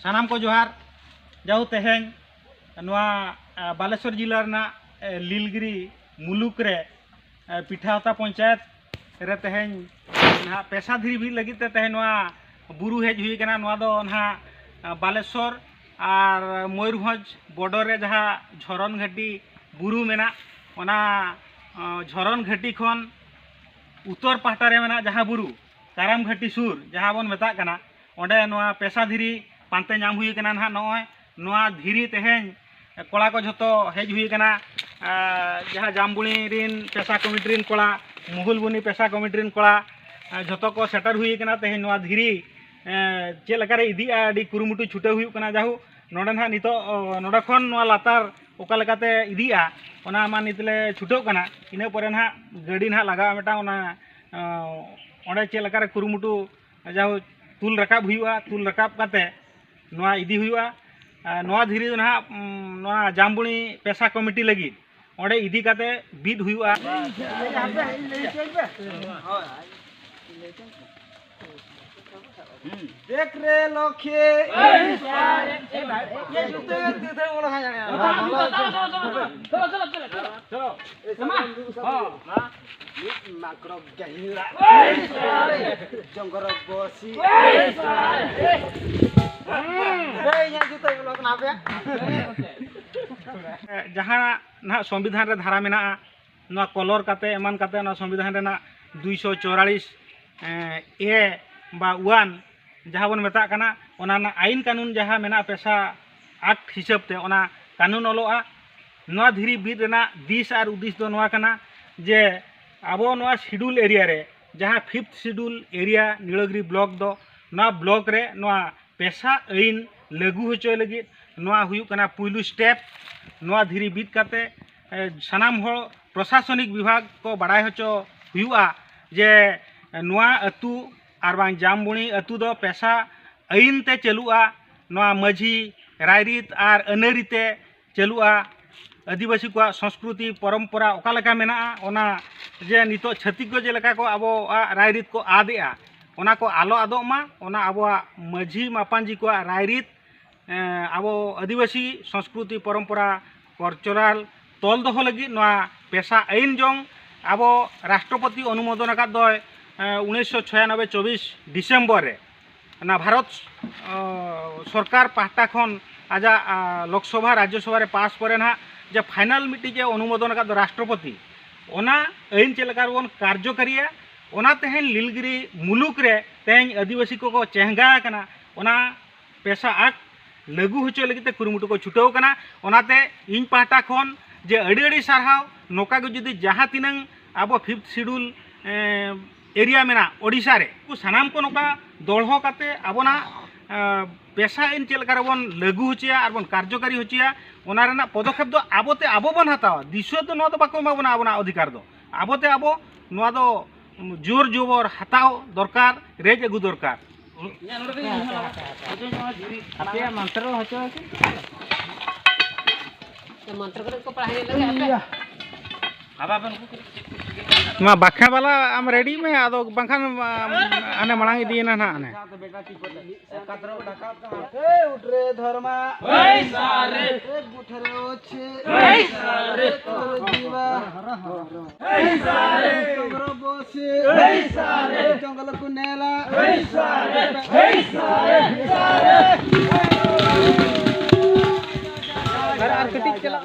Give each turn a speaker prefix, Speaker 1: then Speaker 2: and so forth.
Speaker 1: सानाम को जोहार जाऊ तेहें बालेश्वर जिला लीलगिरी मुलुक रे पिठावता पंचायत रे तेहें ना पेशाधीरी भी लगी तेहें बुरु हेज हुई कना ना बालेश्वर और मयूरभंज बॉर्डर रे जहाँ झरन घाटी बुरु मेना ओना झरन घाटी खन उत्तर पाहटा रे मेना जहाँ बुरु काराम घाटी सुर जहाँ बन मेता कना ओंडे पेशाधीरी पांते नाम हुई कना ना नोआ धीरी तेहें कोड़ा को झोतो हेज हुई कना जहाँ जामबुणी रिन पेशा कमिटी रिन कोड़ा मुहुलबुनी पेशा कमिटी रिन कोड़ा झोतो को सेटर हुई कना तेहें नोआ धीरी चे लकारे इदी आडी कुरुमुटु छुटे हुई कना जाहु नोडे ना नितो नोडे खन नोआ लातार ओका लकाते इदिया ओना मा नितले छुटो कना इने परे ना गाड़ी ना लगा मेटा ओना ओंडे चे लकारे कुरुमुटु जाहु तुल रकाब हुआ तुल रकाब काते नोआ इदी हुआ नोआ धीरी ना नोआ जामबुणी पेशा कमिटी लगी ओंडे इदी काते बीद हुआ
Speaker 2: देख रे लखे ये जुते दिथे बोला है चलो हां माकड़ गहिरा जंगर बसी ये जुते बोला ना बे
Speaker 1: जहाँ ना संविधान रे धारा मेना ना कलर काते एमान काते ना संविधान रे ना 244 ए बा 1 जहाँ बन मेता कना ओना ना आईन कानून जहाँ मेना पेशा एक्ट हिसाब ते ओना कानून ओलोआ नोआ धीरी बीद रेना दिस और उद्देश्य दो नोआ कना जे आबो नोआ शेड्यूल एरिया रे जहाँ 5th schedule area Nilgiri block दो नोआ ब्लॉक रे नोआ पेशा आईन लागू होचो लगी नोआ हुयु कना पुइलु स्टेप नोआ धीरी बीद काते सानाम हो प्रशासनिक विभाग को बाड़ाय होचो हुयुआ जे नोआ अतु और बांग जामबुणी अतु दो पेशा आईन ते चलुआ नोआ माझी रायरीत और अनारीते चलुआ आदिवासी को संस्कृति परंपरा ओका लेका मेना ओना जे नितो छतिक को जे लेका को आबो रायरीत को आदेआ ओना को आलो आदोमा ओना आबो माझी मापांजी को रायरीत आबो आदिवासी संस्कृति परंपरा कल्चरल तोल दोहो लगी नोआ पेशा आईन जोंग आबो राष्ट्रपति अनुमोदन का दो 1996 24 डिसेम्बर रे ना भारत सरकार पाहटा खन आजा लोकसभा राज्यसभा रे पास करे ना जे फाइनल मिटी जे अनुमोदन का राष्ट्रपति ओना आईन चलकार बन कार्यकारिया ओना तेहें लीलगिरी मुलुक रे तेहें आदिवासी को चेहंगा कना ओना पेशा एक्ट लागू होचो लगी ते कुरुमुटु को छुटाव कना ओनाते इन पाहटा खन जे अड़ी अड़ी सारहाव नोका को जुदी जहाँ तिनंग आबो 5th शेड्यूल एरिया मेना ओडिशा रे को सानाम को नोका दलहो काते आबोना पेशा इन चलकार बन लागू होचिया और बन कार्यकारी होचिया ओना रेना पदक्षेप दो आबोते आबो बन हतावा दिशो तो नो तो बाको एमाबोना आबोना अधिकार दो आबोते आबो नोआ दो जोर जोबर हताव दरकार रेज अगु दरकार
Speaker 2: आपे मंत्र होचो मंत्र करे को पढ़ाई लगे
Speaker 1: मा बाखा वाला आम रेडी में आदो बांखान आने मळांग इदीना ना आने
Speaker 2: उठ रे धर्मा ओइ सारे गुठरे ओछे ओइ सारे जीवा ओइ सारे जंगल बसे ओइ सारे जंगल को नेला ओइ सारे ओइ सारे घर आर कटिक चला